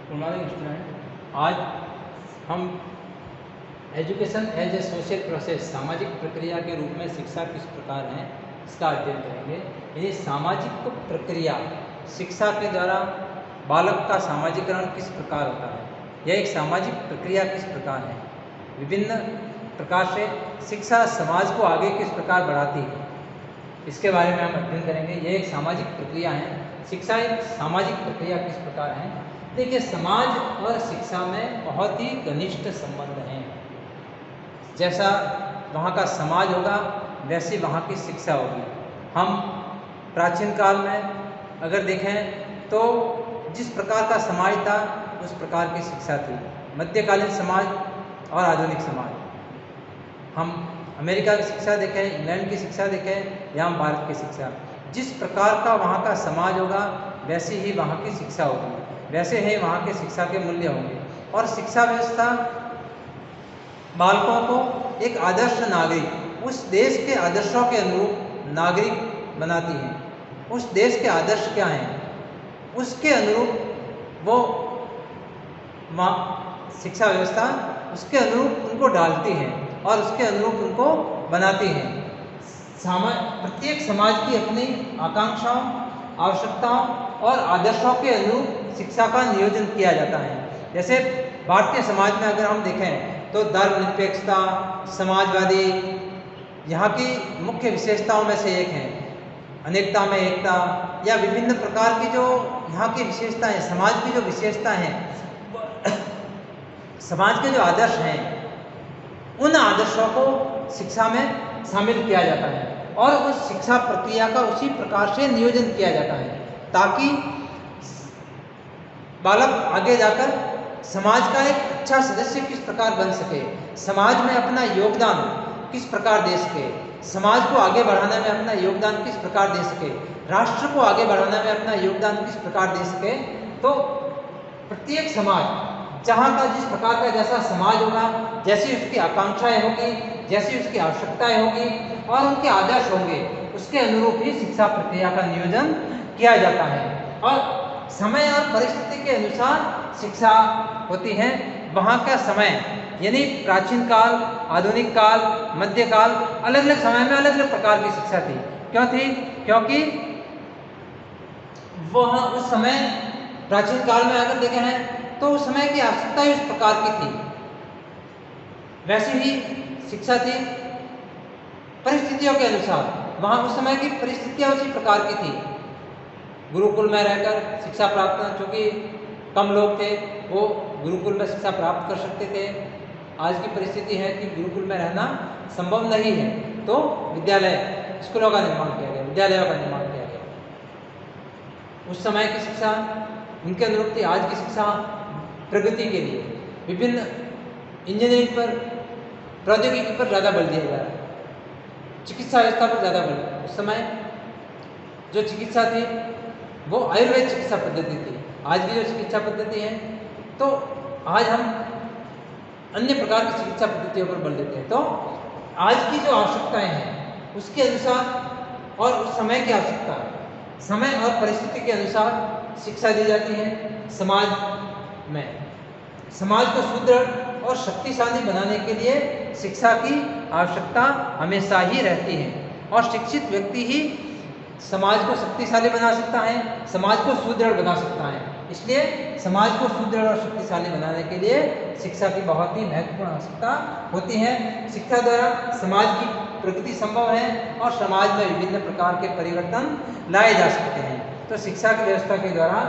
Good morning student. आज हम education as a social process, सामाजिक प्रक्रिया के रूप में शिक्षा किस प्रकार है इसका अध्ययन करेंगे। यानी सामाजिक प्रक्रिया, शिक्षा के द्वारा बालक का सामाजिकरण किस प्रकार होता है, यह एक सामाजिक प्रक्रिया किस प्रकार है, विभिन्न प्रकार से शिक्षा समाज को आगे किस प्रकार बढ़ाती है, इसके बारे में हम अध्ययन करेंगे। यह एक सामाजिक प्रक्रिया है, शिक्षा एक सामाजिक प्रक्रिया किस प्रकार है। देखिए, समाज और शिक्षा में बहुत ही घनिष्ठ संबंध हैं। जैसा वहाँ का समाज होगा वैसी वहाँ की शिक्षा होगी। हम प्राचीन काल में अगर देखें तो जिस प्रकार का समाज था उस प्रकार की शिक्षा थी। मध्यकालीन समाज और आधुनिक समाज, हम अमेरिका की शिक्षा देखें, इंग्लैंड की शिक्षा देखें या हम भारत की शिक्षा, जिस प्रकार का वहाँ का समाज होगा वैसी ही वहाँ की शिक्षा होगी, वैसे ही वहाँ के शिक्षा के मूल्य होंगे। और शिक्षा व्यवस्था बालकों को एक आदर्श नागरिक, उस देश के आदर्शों के अनुरूप नागरिक बनाती है। उस देश के आदर्श क्या हैं, उसके अनुरूप वो शिक्षा व्यवस्था उसके अनुरूप उनको डालती है और उसके अनुरूप उनको बनाती है। प्रत्येक समाज की अपनी आकांक्षाओं, आवश्यकताओं और आदर्शों के अनुरूप शिक्षा का नियोजन किया जाता है। जैसे भारतीय समाज में अगर हम देखें तो धर्मनिरपेक्षता, समाजवादी यहाँ की मुख्य विशेषताओं में से एक है। अनेकता में एकता, या विभिन्न प्रकार की जो यहाँ की विशेषताएं, समाज की जो विशेषता हैं, समाज के जो आदर्श हैं, उन आदर्शों को शिक्षा में शामिल किया जाता है और उस शिक्षा प्रक्रिया का उसी प्रकार से नियोजन किया जाता है ताकि बालक आगे जाकर समाज का एक अच्छा सदस्य किस प्रकार बन सके, समाज में अपना योगदान किस प्रकार दे सके, समाज को आगे बढ़ाने में अपना योगदान किस प्रकार दे सके, राष्ट्र को आगे बढ़ाने में अपना योगदान किस प्रकार दे सके। तो प्रत्येक समाज जहाँ का जिस प्रकार का जैसा समाज होगा, जैसी उसकी आकांक्षाएं होगी, जैसी उसकी आवश्यकताएं होगी और उनके आदर्श होंगे, उसके अनुरूप ही शिक्षा प्रक्रिया का नियोजन किया जाता है। और समय और परिस्थिति के अनुसार शिक्षा होती है। वहाँ का समय यानी प्राचीन काल, आधुनिक काल, मध्यकाल, अलग अलग समय में अलग अलग प्रकार की शिक्षा थी। क्यों थी? क्योंकि वह उस समय प्राचीन काल में अगर देखें हैं तो उस समय की आवश्यकता इस प्रकार की थी, वैसी ही शिक्षा थी परिस्थितियों के अनुसार। वहाँ उस समय की परिस्थितियाँ उसी प्रकार की थी। गुरुकुल में रहकर शिक्षा प्राप्त करना, चूँकि कम लोग थे वो गुरुकुल में शिक्षा प्राप्त कर सकते थे। आज की परिस्थिति है कि गुरुकुल में रहना संभव नहीं है, तो विद्यालय, स्कूलों का निर्माण किया गया, विद्यालयों का निर्माण किया गया। उस समय की शिक्षा उनके अनुरूप थी। आज की शिक्षा प्रगति के लिए विभिन्न इंजीनियरिंग पर, प्रौद्योगिकी पर ज़्यादा बल दिया जा रहा है, चिकित्सा व्यवस्था पर ज़्यादा बल। उस समय जो चिकित्सा थी वो आयुर्वेद चिकित्सा पद्धति थी। आज की जो चिकित्सा पद्धति है तो आज हम अन्य प्रकार की चिकित्सा पद्धतियों पर बल देते हैं। तो आज की जो आवश्यकताएं हैं उसके अनुसार और उस समय की आवश्यकता, समय और परिस्थिति के अनुसार शिक्षा दी जाती है। समाज में समाज को सुदृढ़ और शक्तिशाली बनाने के लिए शिक्षा की आवश्यकता हमेशा ही रहती है और शिक्षित व्यक्ति ही समाज को शक्तिशाली बना सकता है, समाज को सुदृढ़ बना सकता है। इसलिए समाज को सुदृढ़ और शक्तिशाली बनाने के लिए शिक्षा की बहुत ही महत्वपूर्ण आवश्यकता होती है। शिक्षा द्वारा समाज की प्रगति संभव है और समाज में विभिन्न प्रकार के परिवर्तन लाए जा सकते हैं। तो शिक्षा की व्यवस्था के द्वारा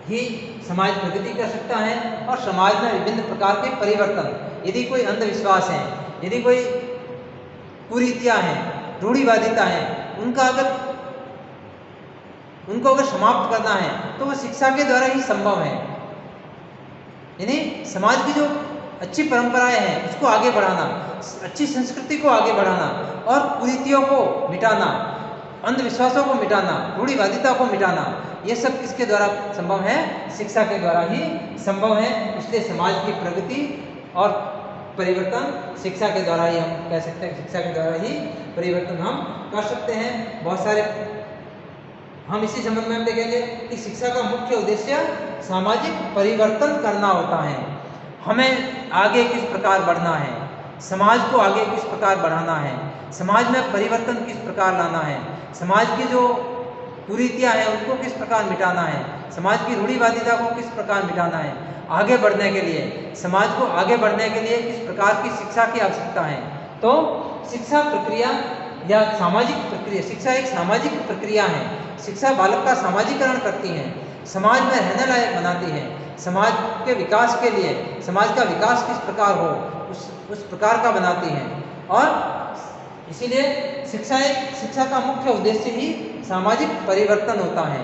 ही समाज प्रगति कर सकता है और समाज में विभिन्न प्रकार के परिवर्तन, यदि कोई अंधविश्वास है, यदि कोई कुरीतियाँ हैं, रूढ़िवादिता है, उनको अगर समाप्त करना है तो वह शिक्षा के द्वारा ही संभव है। यानी समाज की जो अच्छी परंपराएं हैं उसको आगे बढ़ाना, अच्छी संस्कृति को आगे बढ़ाना और कुरीतियों को मिटाना, अंधविश्वासों को मिटाना, रूढ़िवादिता को मिटाना, ये सब किसके द्वारा संभव है? शिक्षा के द्वारा ही संभव है। इसलिए समाज की प्रगति और परिवर्तन शिक्षा के द्वारा ही हम कह सकते हैं, शिक्षा के द्वारा ही परिवर्तन हम कर सकते हैं। बहुत सारे हम इसी संबंध में हम देखेंगे कि शिक्षा का मुख्य उद्देश्य सामाजिक परिवर्तन करना होता है। हमें आगे किस प्रकार बढ़ना है, समाज को आगे किस प्रकार बढ़ाना है, समाज में परिवर्तन किस प्रकार लाना है, समाज की जो कुरीतियाँ हैं उनको किस प्रकार मिटाना है, समाज की रूढ़िवादिता को किस प्रकार मिटाना है, आगे बढ़ने के लिए, समाज को आगे बढ़ने के लिए किस प्रकार की शिक्षा की आवश्यकता है। तो शिक्षा प्रक्रिया या सामाजिक प्रक्रिया, शिक्षा एक सामाजिक प्रक्रिया है। शिक्षा बालक का सामाजिकरण करती है, समाज में रहने लायक बनाती है, समाज के विकास के लिए, समाज का विकास किस प्रकार हो उस प्रकार का बनाती है। और इसीलिए शिक्षा का मुख्य उद्देश्य ही सामाजिक परिवर्तन होता है,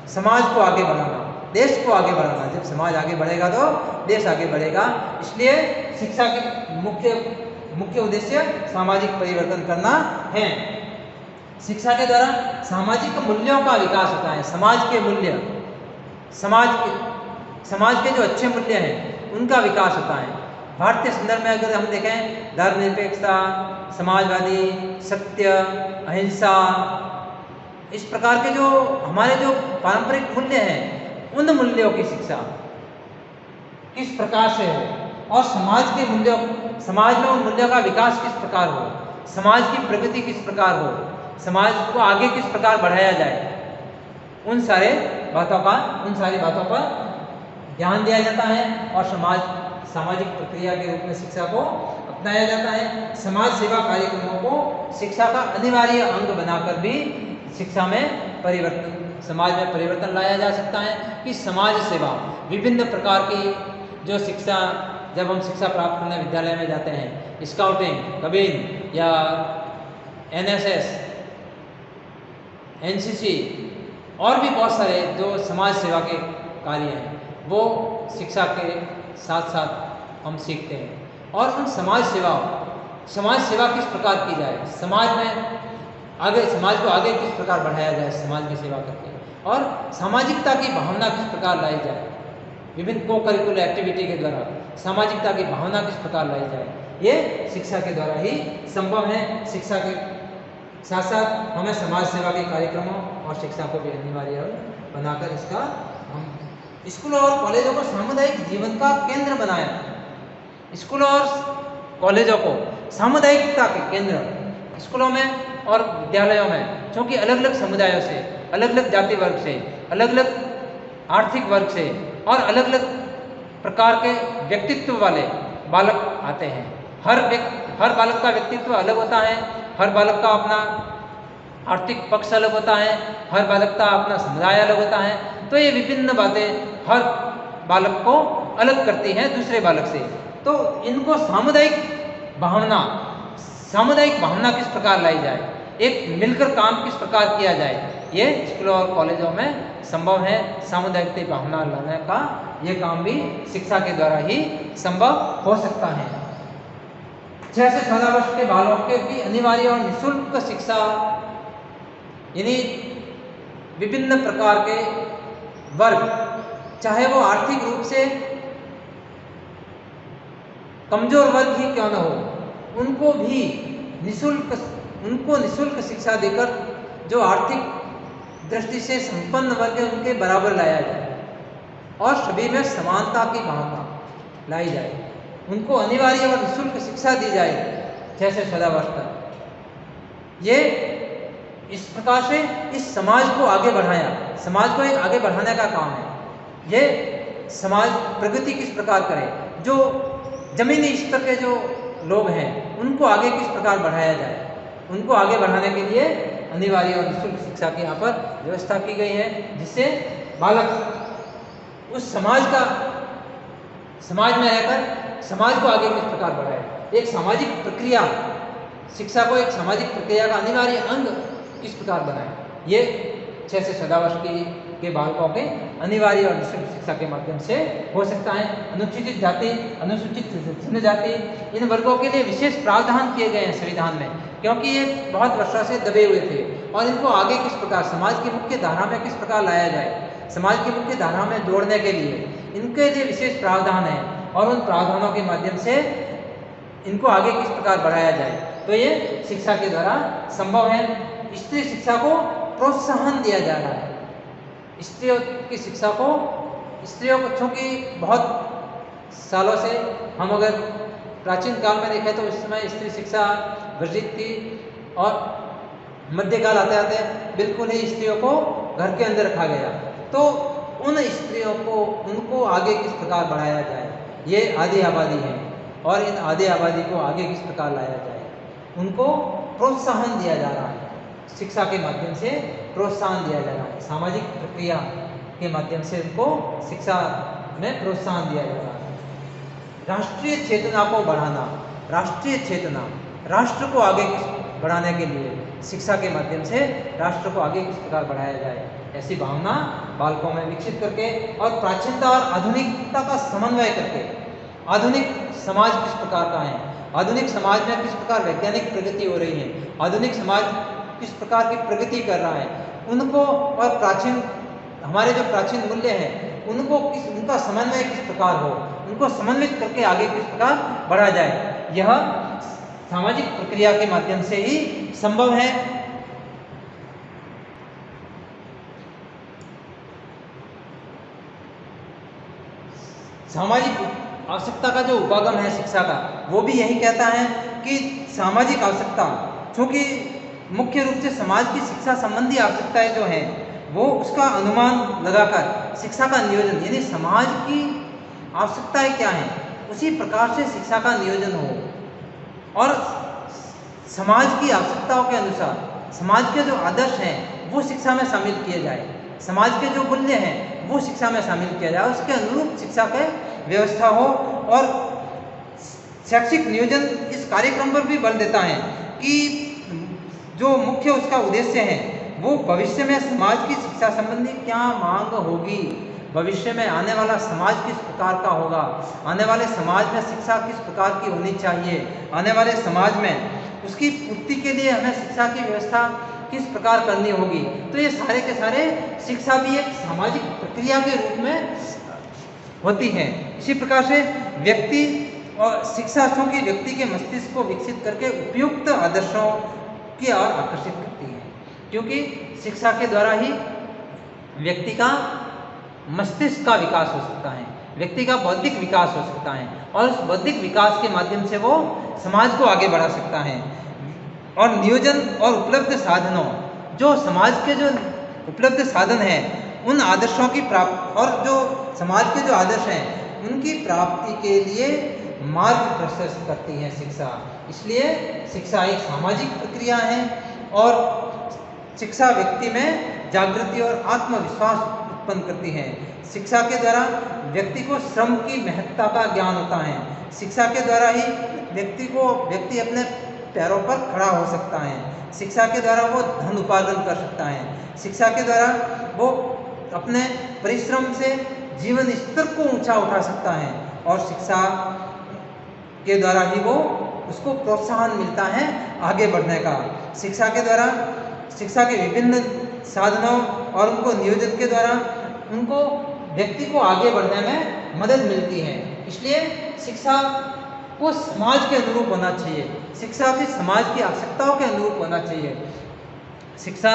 समाज को आगे बढ़ाना, देश को आगे बढ़ाना। जब समाज आगे बढ़ेगा तो देश आगे बढ़ेगा। इसलिए शिक्षा के मुख्य उद्देश्य सामाजिक परिवर्तन करना है। शिक्षा के द्वारा सामाजिक मूल्यों का विकास होता है। समाज के मूल्य, समाज के जो अच्छे मूल्य हैं उनका विकास होता है। भारतीय संदर्भ में अगर हम देखें, धर्मनिरपेक्षता, समाजवादी, सत्य, अहिंसा, इस प्रकार के जो हमारे जो पारंपरिक मूल्य हैं उन मूल्यों की शिक्षा किस प्रकार से हो और समाज में उन मूल्यों का विकास किस प्रकार हो, समाज की प्रगति किस प्रकार हो, समाज को आगे किस प्रकार बढ़ाया जाए, उन सारी बातों पर ध्यान दिया जाता है और सामाजिक प्रक्रिया के रूप में शिक्षा को अपनाया जाता है। समाज सेवा कार्यक्रमों को शिक्षा का अनिवार्य अंग बनाकर भी शिक्षा में समाज में परिवर्तन लाया जा सकता है। कि समाज सेवा, विभिन्न प्रकार की जो शिक्षा, जब हम शिक्षा प्राप्त करने विद्यालय में जाते हैं, स्काउटिंग, कबीन या NSS, NCC और भी बहुत सारे जो समाज सेवा के कार्य हैं वो शिक्षा के साथ साथ हम सीखते हैं। और उन समाज सेवा किस प्रकार की जाए, समाज को आगे किस प्रकार बढ़ाया जाए समाज की सेवा करके, और सामाजिकता की भावना किस प्रकार लाई जाए, विभिन्न को करिकुलर एक्टिविटी के द्वारा सामाजिकता की भावना किस प्रकार लाई जाए, ये शिक्षा के द्वारा ही संभव है। शिक्षा के साथ साथ हमें समाज सेवा के कार्यक्रमों और शिक्षा को भी अनिवार्य बनाकर इसका हम स्कूलों और कॉलेजों को सामुदायिक जीवन का केंद्र बनाया। स्कूलों और कॉलेजों को सामुदायिकता के केंद्र, स्कूलों में और विद्यालयों में, क्योंकि अलग अलग समुदायों से, अलग अलग जाति वर्ग से, अलग अलग आर्थिक वर्ग से और अलग अलग प्रकार के व्यक्तित्व वाले बालक आते हैं। हर बालक का व्यक्तित्व अलग होता है, हर बालक का अपना आर्थिक पक्ष अलग होता है, हर बालक का अपना समुदाय अलग होता है। तो ये विभिन्न बातें हर बालक को अलग करती हैं दूसरे बालक से। तो इनको सामुदायिक भावना किस प्रकार लाई जाए, एक मिलकर काम किस प्रकार किया जाए, ये स्कूलों और कॉलेजों में संभव है। सामुदायिक भावना लाने का ये काम भी शिक्षा के द्वारा ही संभव हो सकता है। 6 से 14 वर्ष के बालकों के भी अनिवार्य और निःशुल्क शिक्षा, यानी विभिन्न प्रकार के वर्ग, चाहे वो आर्थिक रूप से कमजोर वर्ग ही क्यों न हो, उनको निःशुल्क शिक्षा देकर जो आर्थिक दृष्टि से संपन्न वर्ग है उनके बराबर लाया जाए और सभी में समानता की भावना लाई जाए। उनको अनिवार्य और निःशुल्क शिक्षा दी जाए 6 से 14 वर्ष तक। ये इस प्रकार से इस समाज को आगे बढ़ाया, समाज को एक आगे बढ़ाने का काम है। ये समाज प्रगति किस प्रकार करे, जो जमीनी स्तर के जो लोग हैं उनको आगे किस प्रकार बढ़ाया जाए, उनको आगे बढ़ाने के लिए अनिवार्य और निःशुल्क शिक्षा की यहाँ पर व्यवस्था की गई है, जिससे बालक उस समाज में रहकर समाज को आगे किस प्रकार बढ़ाए। एक सामाजिक प्रक्रिया, शिक्षा को एक सामाजिक प्रक्रिया का अनिवार्य अंग किस प्रकार बनाए, ये 6 से 14 वर्ष के बालकों के अनिवार्य और निःशुल्क शिक्षा के माध्यम से हो सकता है। अनुसूचित जाति, अनुसूचित जनजाति, इन वर्गों के लिए विशेष प्रावधान किए गए हैं संविधान में, क्योंकि ये बहुत वर्षों से दबे हुए थे और इनको आगे किस प्रकार समाज की मुख्य धारा में किस प्रकार लाया जाए, समाज की मुख्य धारा में जोड़ने के लिए इनके लिए विशेष प्रावधान है और उन प्रावधानों के माध्यम से इनको आगे किस प्रकार बढ़ाया जाए। तो ये शिक्षा के द्वारा संभव है। स्त्री शिक्षा को प्रोत्साहन दिया जा रहा है, स्त्रियों की शिक्षा को, स्त्रियों को, चूँकि बहुत सालों से हम अगर प्राचीन काल में देखें तो उस समय स्त्री शिक्षा वर्जित थी और मध्यकाल आते आते बिल्कुल ही स्त्रियों को घर के अंदर रखा गया। तो उन स्त्रियों को, उनको आगे किस प्रकार बढ़ाया जाए, ये आधी आबादी है और इन आधी आबादी को आगे किस प्रकार लाया जाए, उनको प्रोत्साहन दिया जा रहा है। शिक्षा के माध्यम से प्रोत्साहन दिया जा रहा है, सामाजिक प्रक्रिया के माध्यम से उनको शिक्षा में प्रोत्साहन दिया जा रहा है। राष्ट्रीय चेतना को बढ़ाना, राष्ट्रीय चेतना, राष्ट्र को आगे बढ़ाने के लिए शिक्षा के माध्यम से राष्ट्र को आगे किस प्रकार बढ़ाया जाए, ऐसी भावना बालकों में विकसित करके और प्राचीनता और आधुनिकता का समन्वय करके, आधुनिक समाज किस प्रकार का है, आधुनिक समाज में किस प्रकार वैज्ञानिक प्रगति हो रही है, आधुनिक समाज किस प्रकार की प्रगति कर रहा है, उनको और प्राचीन, हमारे जो प्राचीन मूल्य हैं उनको किस, उनका समन्वय किस प्रकार हो, उनको समन्वित करके आगे किस प्रकार बढ़ा जाए, यह सामाजिक प्रक्रिया के माध्यम से ही संभव है। सामाजिक आवश्यकता का जो उपागम है शिक्षा का, वो भी यही कहता है कि सामाजिक आवश्यकता, क्योंकि मुख्य रूप से समाज की शिक्षा संबंधी आवश्यकताएं जो हैं वो उसका अनुमान लगाकर शिक्षा का नियोजन, यानी समाज की आवश्यकताएं क्या हैं उसी प्रकार से शिक्षा का नियोजन हो और समाज की आवश्यकताओं के अनुसार समाज के जो आदर्श हैं वो शिक्षा में शामिल किए जाए, समाज के जो मूल्य हैं वो शिक्षा में शामिल किया जाए, उसके अनुरूप शिक्षा की व्यवस्था हो। और शैक्षिक नियोजन इस कार्यक्रम पर भी बल देता है कि जो मुख्य उसका उद्देश्य है वो भविष्य में समाज की शिक्षा संबंधी क्या मांग होगी, भविष्य में आने वाला समाज किस प्रकार का होगा, आने वाले समाज में शिक्षा किस प्रकार की होनी चाहिए, आने वाले समाज में उसकी पूर्ति के लिए हमें शिक्षा की व्यवस्था किस प्रकार करनी होगी। तो ये सारे के सारे शिक्षा भी एक सामाजिक प्रक्रिया के रूप में होती है। इसी प्रकार से व्यक्ति और शिक्षा चूँकि व्यक्ति के मस्तिष्क को विकसित करके उपयुक्त आदर्शों की ओर आकर्षित करती है, क्योंकि शिक्षा के द्वारा ही व्यक्ति का मस्तिष्क का विकास हो सकता है, व्यक्ति का बौद्धिक विकास हो सकता है और उस बौद्धिक विकास के माध्यम से वो समाज को आगे बढ़ा सकता है। और नियोजन और उपलब्ध साधनों, जो समाज के जो उपलब्ध साधन हैं उन आदर्शों की प्राप्ति और जो समाज के जो आदर्श हैं उनकी प्राप्ति के लिए मार्ग प्रशस्त करती है शिक्षा। इसलिए शिक्षा एक सामाजिक प्रक्रिया है और शिक्षा व्यक्ति में जागृति और आत्मविश्वास उत्पन्न करती है। शिक्षा के द्वारा व्यक्ति को श्रम की महत्ता का ज्ञान होता है, शिक्षा के द्वारा ही व्यक्ति अपने पैरों पर खड़ा हो सकता है, शिक्षा के द्वारा वो धन उपार्जन कर सकता है, शिक्षा के द्वारा वो अपने परिश्रम से जीवन स्तर को ऊंचा उठा सकता है और शिक्षा के द्वारा ही वो उसको प्रोत्साहन मिलता है आगे बढ़ने का। शिक्षा के द्वारा शिक्षा के विभिन्न साधनों और उनको नियोजन के द्वारा उनको व्यक्ति को आगे बढ़ने में मदद मिलती है। इसलिए शिक्षा को समाज के अनुरूप होना चाहिए, शिक्षा भी समाज की आवश्यकताओं के अनुरूप होना चाहिए। शिक्षा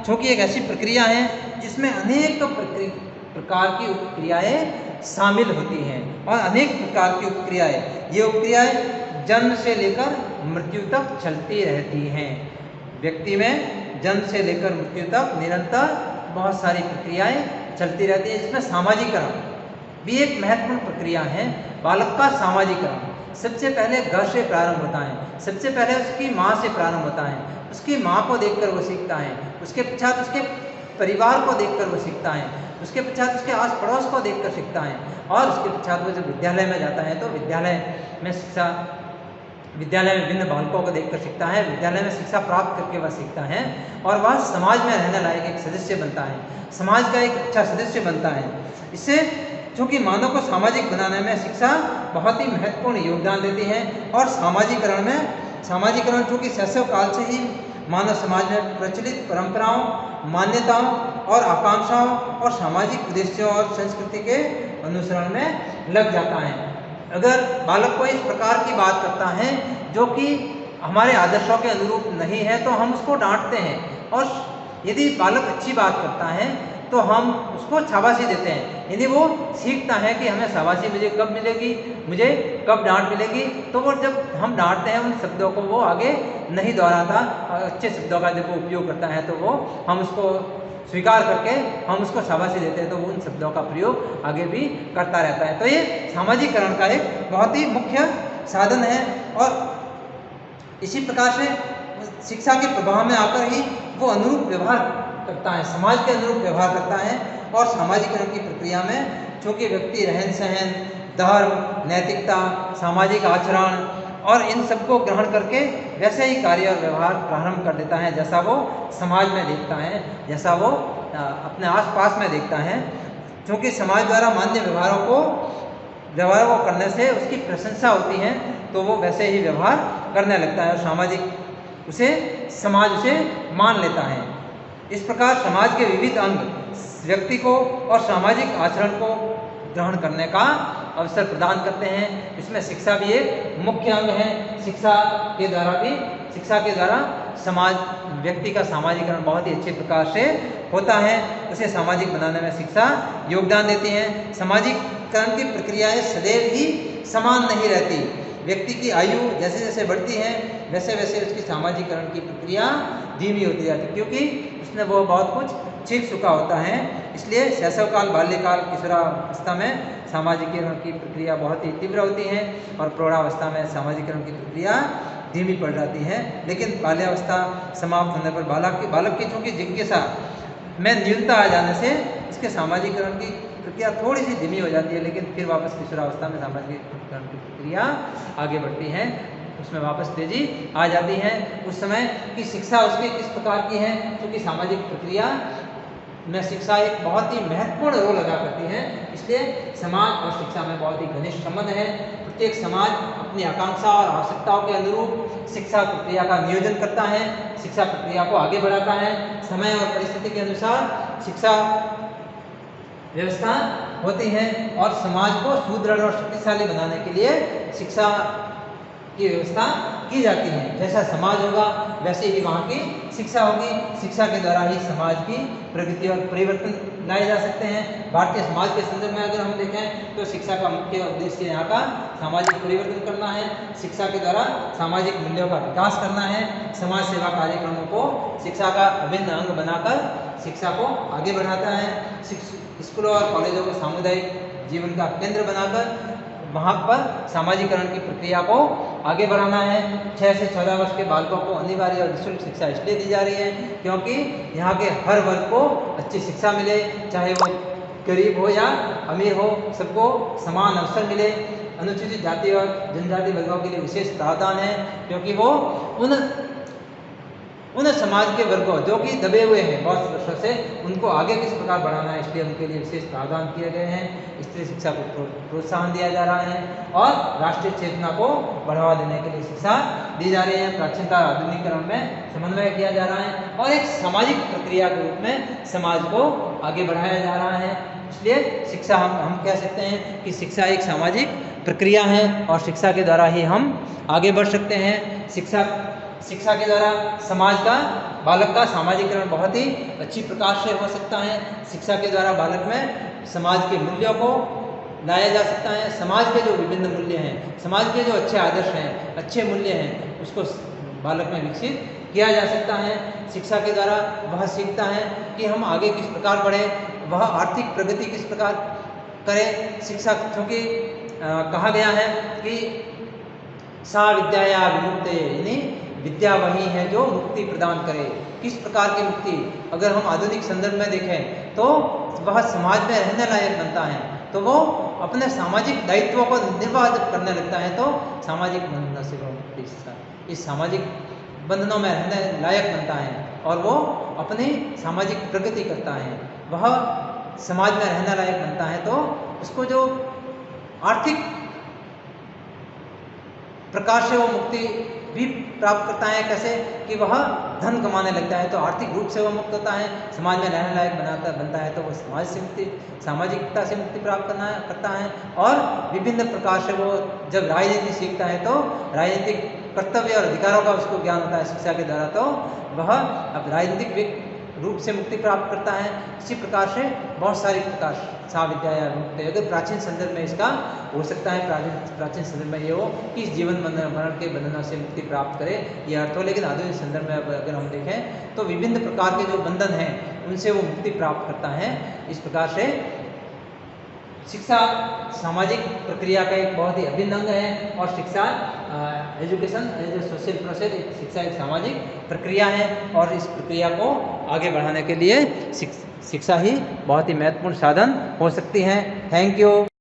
चूँकि एक ऐसी प्रक्रिया है जिसमें अनेक प्रकार की उपक्रियाएं शामिल होती हैं और अनेक प्रकार की उपक्रियाएं, ये उपक्रियाएं जन्म से लेकर मृत्यु तक चलती रहती हैं। व्यक्ति में जन्म से लेकर मृत्यु तक निरंतर बहुत सारी प्रक्रियाएं चलती रहती हैं, जिसमें सामाजिकरण भी एक महत्वपूर्ण प्रक्रिया है। बालक का सामाजिकरण सबसे पहले घर से प्रारंभ होता है, सबसे पहले उसकी माँ से प्रारंभ होता है, उसकी माँ को देखकर वो सीखता है, उसके पश्चात उसके परिवार को देखकर वो सीखता है, उसके पश्चात उसके आस पड़ोस को देखकर सीखता है और उसके पश्चात वो जब विद्यालय में जाता है तो विद्यालय में विभिन्न बालकों को देखकर सीखता है, विद्यालय में शिक्षा प्राप्त करके वह सीखता है और वह समाज में रहने लायक एक सदस्य बनता है, समाज का एक अच्छा सदस्य बनता है। इससे चूँकि मानव को सामाजिक बनाने में शिक्षा बहुत ही महत्वपूर्ण योगदान देती है और सामाजिकरण चूँकि शैशव काल से ही मानव समाज में प्रचलित परंपराओं, मान्यताओं और आकांक्षाओं और सामाजिक उद्देश्यों और संस्कृति के अनुसरण में लग जाता है। अगर बालक को इस प्रकार की बात करता है जो कि हमारे आदर्शों के अनुरूप नहीं है तो हम उसको डांटते हैं, और यदि बालक अच्छी बात करता है तो हम उसको शाबाशी देते हैं, यानी वो सीखता है कि हमें शाबाशी मुझे कब मिलेगी, मुझे कब डांट मिलेगी। तो वो जब हम डांटते हैं उन शब्दों को वो आगे नहीं दोहराता, अच्छे शब्दों का जब वो उपयोग करता है तो वो हम उसको स्वीकार करके हम उसको शाबाशी देते हैं, तो वो उन शब्दों का प्रयोग आगे भी करता रहता है। तो ये सामाजिकरण का एक बहुत ही मुख्य साधन है। और इसी प्रकार से शिक्षा के प्रभाव में आकर ही वो अनुरूप व्यवहार करता है, समाज के अनुरूप व्यवहार करता है। और सामाजिकरण की प्रक्रिया में चूँकि व्यक्ति रहन सहन, धर्म, नैतिकता, सामाजिक आचरण और इन सबको ग्रहण करके वैसे ही कार्य और व्यवहार प्रारंभ कर देता है जैसा वो समाज में देखता है, जैसा वो अपने आसपास में देखता है। क्योंकि समाज द्वारा मान्य व्यवहारों को करने से उसकी प्रशंसा होती है, तो वो वैसे ही व्यवहार करने लगता है और समाज उसे मान लेता है। इस प्रकार समाज के विविध अंग व्यक्ति को और सामाजिक आचरण को ग्रहण करने का अवसर प्रदान करते हैं। इसमें शिक्षा भी एक मुख्य अंग है। शिक्षा के द्वारा समाज व्यक्ति का सामाजिकरण बहुत ही अच्छे प्रकार से होता है। उसे सामाजिक बनाने में शिक्षा योगदान देती है। सामाजिकरण की प्रक्रियाएं सदैव ही समान नहीं रहती। व्यक्ति की आयु जैसे जैसे बढ़ती है वैसे वैसे उसकी सामाजिकरण की प्रक्रिया धीमी होती जाती है, क्योंकि उसने वो बहुत कुछ सीख चुका होता है। इसलिए शैशवकाल, बाल्यकाल, किशोरावस्था में सामाजिकरण की प्रक्रिया बहुत ही तीव्र होती है और प्रौढ़ावस्था में सामाजिकरण की प्रक्रिया धीमी पड़ जाती है। लेकिन बाल्यावस्था समाप्त होने पर बालक की चूँकि जिज्ञासा में न्यूनता आ जाने से उसके सामाजिकरण की प्रक्रिया थोड़ी सी धीमी हो जाती है, लेकिन फिर वापस किशोरावस्था में सामाजिकरण की प्रक्रिया आगे बढ़ती है, उसमें वापस तेजी आ जाती है। उस समय की शिक्षा उसकी किस प्रकार की है, क्योंकि सामाजिक प्रक्रिया में शिक्षा एक बहुत ही महत्वपूर्ण रोल अदा करती है। इसलिए समाज और शिक्षा में बहुत ही घनिष्ठ संबंध है। प्रत्येक समाज अपनी आकांक्षा और आवश्यकताओं के अनुरूप शिक्षा प्रक्रिया का नियोजन करता है, शिक्षा प्रक्रिया को आगे बढ़ाता है। समय और परिस्थिति के अनुसार शिक्षा व्यवस्था होती है और समाज को सुदृढ़ और शक्तिशाली बनाने के लिए शिक्षा की व्यवस्था की जाती है। जैसा समाज होगा वैसे ही वहाँ की शिक्षा होगी। शिक्षा के द्वारा ही समाज की प्रगति और परिवर्तन लाए जा सकते हैं। भारतीय समाज के संदर्भ में अगर हम देखें तो शिक्षा का मुख्य उद्देश्य यहाँ का सामाजिक परिवर्तन करना है। शिक्षा के द्वारा सामाजिक मूल्यों का विकास करना है। समाज सेवा कार्यक्रमों को शिक्षा का अभिन्न अंग बनाकर शिक्षा को आगे बढ़ाता है। स्कूलों और कॉलेजों को सामुदायिक जीवन का केंद्र बनाकर वहाँ पर सामाजिकरण की प्रक्रिया को आगे बढ़ाना है। 6 से 14 वर्ष के बालकों को अनिवार्य और निःशुल्क शिक्षा इसलिए दी जा रही है क्योंकि यहाँ के हर वर्ग को अच्छी शिक्षा मिले, चाहे वो गरीब हो या अमीर हो, सबको समान अवसर मिले। अनुसूचित जाति और जनजाति वर्गों के लिए विशेष प्रावधान है क्योंकि वो उन समाज के वर्गों जो कि दबे हुए हैं बहुत वर्षों से, उनको आगे किस प्रकार बढ़ाना है, इसलिए उनके लिए विशेष प्रावधान किए गए हैं। स्त्री शिक्षा को प्रोत्साहन दिया जा रहा है और राष्ट्रीय चेतना को बढ़ावा देने के लिए शिक्षा दी जा रही है। प्राचीनता और आधुनिकीकरण में समन्वय किया जा रहा है और एक सामाजिक प्रक्रिया के रूप में समाज को आगे बढ़ाया जा रहा है। इसलिए शिक्षा हम कह सकते हैं कि शिक्षा एक सामाजिक प्रक्रिया है और शिक्षा के द्वारा ही हम आगे बढ़ सकते हैं। शिक्षा के द्वारा बालक का सामाजिकरण बहुत ही अच्छी प्रकार से हो सकता है। शिक्षा के द्वारा बालक में समाज के मूल्यों को लाया जा सकता है। समाज के जो विभिन्न मूल्य हैं, समाज के जो अच्छे आदर्श हैं, अच्छे मूल्य हैं, उसको बालक में विकसित किया जा सकता है। शिक्षा के द्वारा वह सीखता है कि हम आगे किस प्रकार बढ़ें, वह आर्थिक प्रगति किस प्रकार करें। शिक्षा क्योंकि कहा गया है कि सा विद्या विमुक्ते, यानी विद्या वही है जो मुक्ति प्रदान करे। किस प्रकार की मुक्ति, अगर हम आधुनिक संदर्भ में देखें तो वह समाज में रहने लायक बनता है, तो वो अपने सामाजिक दायित्वों को निर्वाह जब करने लगता है तो सामाजिक बंधनों से वो मुक्ति, इस सामाजिक बंधनों में रहने लायक बनता है और वो अपनी सामाजिक प्रगति करता है। वह समाज में रहने लायक बनता है तो उसको जो आर्थिक प्रकार से वो मुक्ति भी प्राप्त करता है। कैसे कि वह धन कमाने लगता है तो आर्थिक रूप से वो मुक्त होता है, समाज में रहने लायक बनता है तो वो सामाजिकता से मुक्ति प्राप्त करता है। और विभिन्न प्रकार से वो जब राजनीति सीखता है तो राजनीतिक कर्तव्य और अधिकारों का उसको ज्ञान होता है शिक्षा के द्वारा, तो वह अब राजनीतिक रूप से मुक्ति प्राप्त करता है। इसी प्रकार से बहुत सारी प्रकार सा विद्या या मुक्ति, अगर प्राचीन संदर्भ में इसका हो सकता है, प्राचीन संदर्भ में ये हो कि इस जीवन मरण के बंधनों से मुक्ति प्राप्त करे, ये अर्थ हो। लेकिन आधुनिक संदर्भ में अगर हम देखें तो विभिन्न प्रकार के जो बंधन हैं उनसे वो मुक्ति प्राप्त करता है। इस प्रकार से शिक्षा सामाजिक प्रक्रिया का एक बहुत ही अभिन्न अंग है, और शिक्षा education as a social process, शिक्षा एक सामाजिक प्रक्रिया है, और इस प्रक्रिया को आगे बढ़ाने के लिए शिक्षा ही बहुत ही महत्वपूर्ण साधन हो सकती है। Thank you.